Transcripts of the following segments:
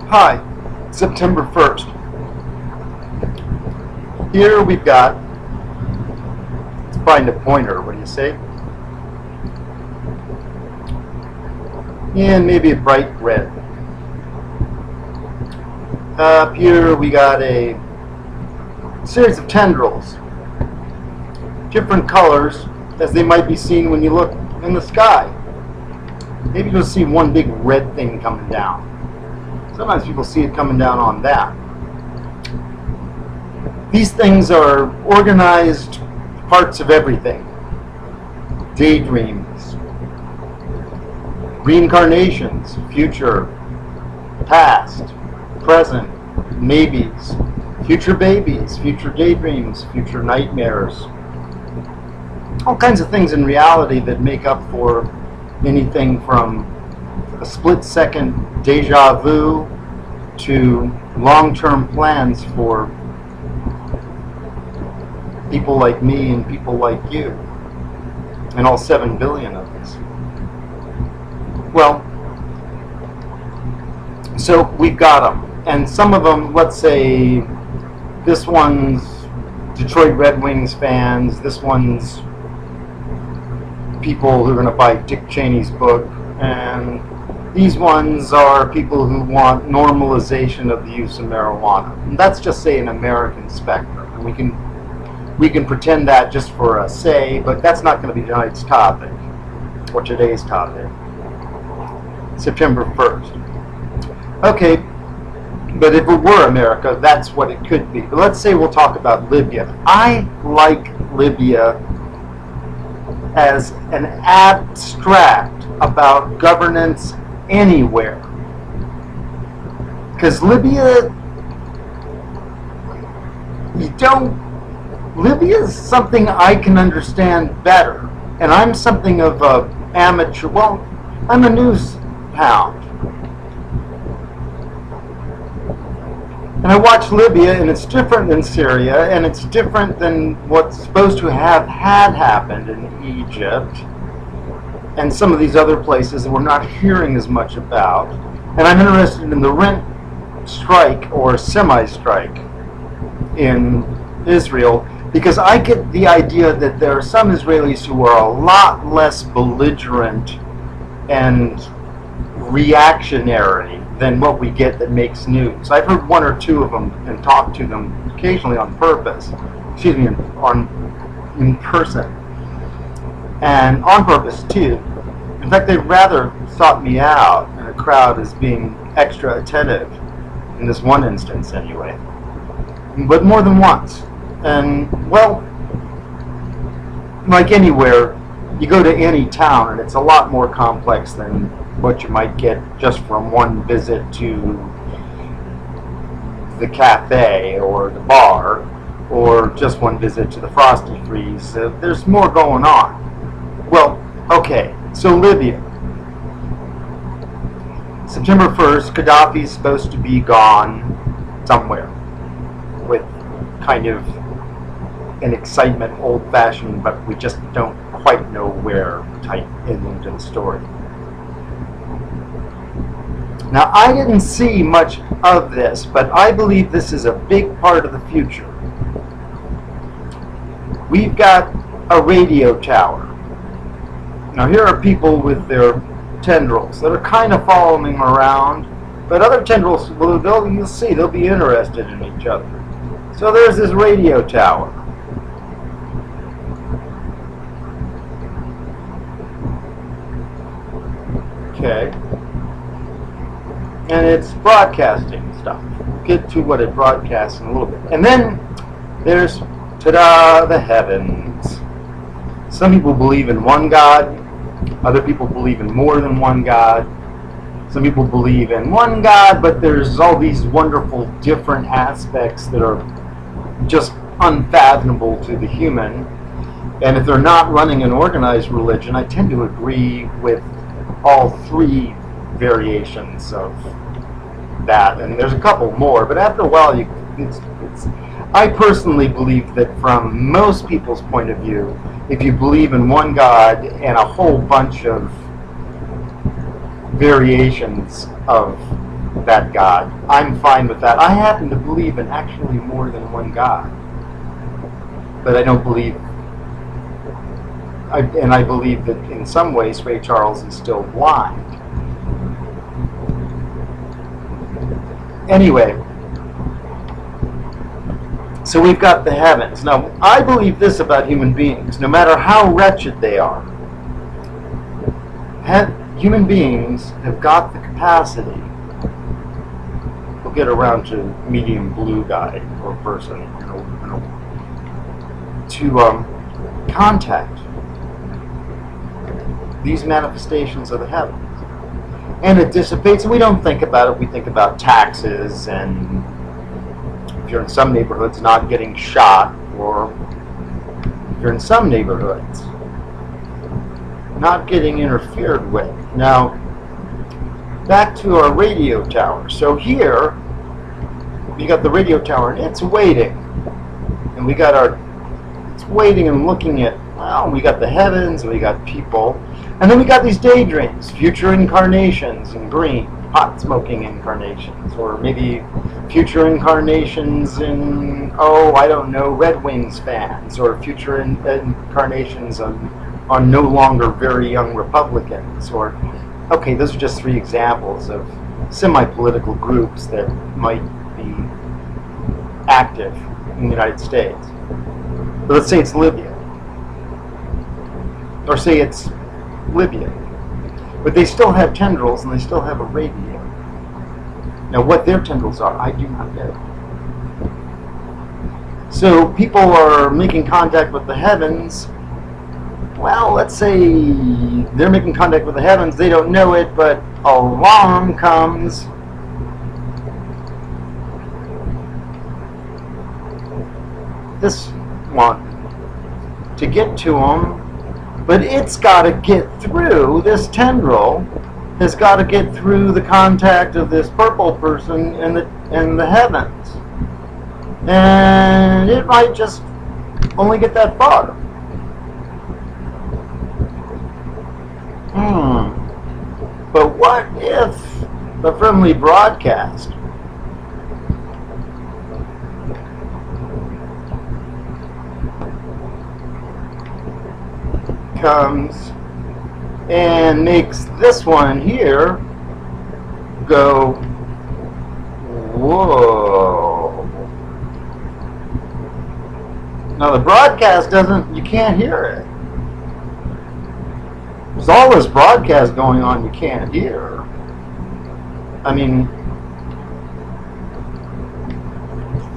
Hi, September 1st. Here we've got, let's find a pointer, what do you say? And maybe a bright red. Up here we got a series of tendrils, different colors as they might be seen when you look in the sky. Maybe you'll see one big red thing coming down. Sometimes people see it coming down on that. These things are organized parts of everything. Daydreams, reincarnations, future, past, present, maybes, future babies, future daydreams, future nightmares. All kinds of things in reality that make up for anything from a split-second deja vu to long-term plans for people like me and people like you, and all 7 billion of us. Well, so we've got them, and some of them, let's say, this one's Detroit Red Wings fans, this one's people who are going to buy Dick Cheney's book, and these ones are people who want normalization of the use of marijuana. And that's just, say, an American spectrum. And we can pretend that just for a say, but that's not going to be tonight's topic, or today's topic. September 1st. Okay, but if it were America, that's what it could be. But let's say we'll talk about Libya. I like Libya as an abstract about governance anywhere. Because Libya, Libya is something I can understand better. And I'm something of a amateur, well, I'm a news hound. And I watch Libya, and it's different than Syria, and it's different than what's supposed to have had happened in Egypt, and some of these other places that we're not hearing as much about. And I'm interested in the rent strike or semi-strike in Israel, because I get the idea that there are some Israelis who are a lot less belligerent and reactionary than what we get that makes news. I've heard one or two of them and talked to them occasionally on purpose, in person, and on purpose too. In fact, they rather sought me out in a crowd as being extra attentive, in this one instance anyway, but more than once. And well, like anywhere, you go to any town and it's a lot more complex than what you might get just from one visit to the cafe or the bar, or just one visit to the Frosty Freeze. There's more going on. Well, okay, so Libya. September 1st, Gaddafi's supposed to be gone somewhere with kind of an excitement, old-fashioned, but we just don't quite know where type into the story. Now, I didn't see much of this, but I believe this is a big part of the future. We've got a radio tower. Now, here are people with their tendrils that are kind of following them around, but other tendrils, well, you'll see, they'll be interested in each other. So there's this radio tower. Okay. And it's broadcasting stuff. We'll get to what it broadcasts in a little bit. And then there's, ta-da, the heavens. Some people believe in one God. Other people believe in more than one God. Some people believe in one God, but there's all these wonderful different aspects that are just unfathomable to the human. And if they're not running an organized religion, I tend to agree with all three variations of that, and there's a couple more, but after a while I personally believe that from most people's point of view, if you believe in one God and a whole bunch of variations of that God. I'm fine with that. I happen to believe in actually more than one God. But I don't believe, and I believe that in some ways Ray Charles is still blind. Anyway, so we've got the heavens. Now, I believe this about human beings. No matter how wretched they are, human beings have got the capacity. We'll get around to medium blue guy or person, to contact these manifestations of the heavens. And it dissipates, and we don't think about it. We think about taxes, and if you're in some neighborhoods, not getting shot, or if you're in some neighborhoods, not getting interfered with. Now, back to our radio tower. So here, we got the radio tower, and it's waiting. And we got it's waiting and looking at, well, we got the heavens, and we got people. And then we got these daydreams, future incarnations in green, pot smoking incarnations, or maybe future incarnations in, I don't know, Red Wings fans, or future incarnations on no longer very young Republicans, or, okay, those are just 3 examples of semi-political groups that might be active in the United States. But let's say it's Libya, or say it's Libya, but they still have tendrils and they still have a radio. Now, what their tendrils are, I do not know. So people are making contact with the heavens. Well, let's say they're making contact with the heavens, they don't know it, but along comes this one to get to them. But it's got to get through, this tendril has got to get through the contact of this purple person in the heavens. And it might just only get that far. But what if the friendly broadcast comes and makes this one here go, whoa. Now the broadcast you can't hear it. There's all this broadcast going on you can't hear. I mean,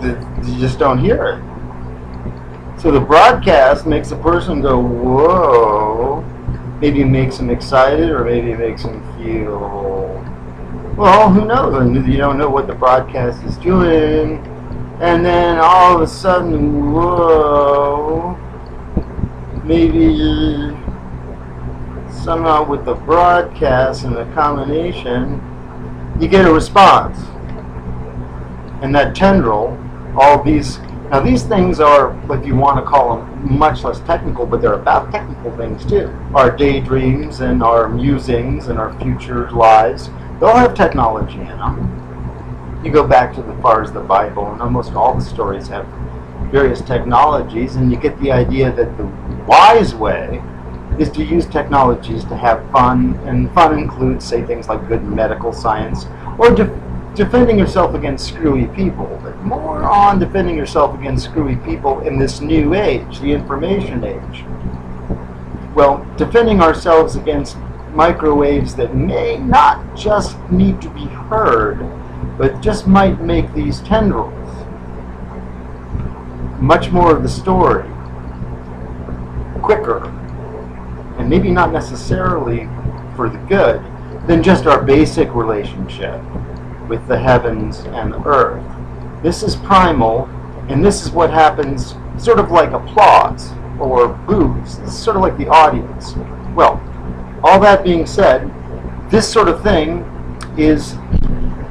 you just don't hear it. So the broadcast makes a person go, whoa. Maybe it makes them excited, or maybe it makes them feel, well, who knows? You don't know what the broadcast is doing. And then all of a sudden, whoa. Maybe somehow with the broadcast and the combination, you get a response. And that tendril, all these, now these things are, if you want to call them, much less technical, but they're about technical things too. Our daydreams and our musings and our future lives, they all have technology in them. You go back to as far as the Bible, and almost all the stories have various technologies, and you get the idea that the wise way is to use technologies to have fun, and fun includes, say, things like good medical science, or defending yourself against screwy people, but more on defending yourself against screwy people in this new age, the information age. Well, defending ourselves against microwaves that may not just need to be heard, but just might make these tendrils much more of the story, quicker, and maybe not necessarily for the good, than just our basic relationship with the heavens and the earth. This is primal, and this is what happens sort of like applause or boos. This is sort of like the audience. Well, all that being said, this sort of thing is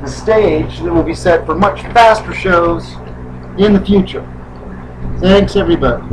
the stage that will be set for much faster shows in the future. Thanks, everybody.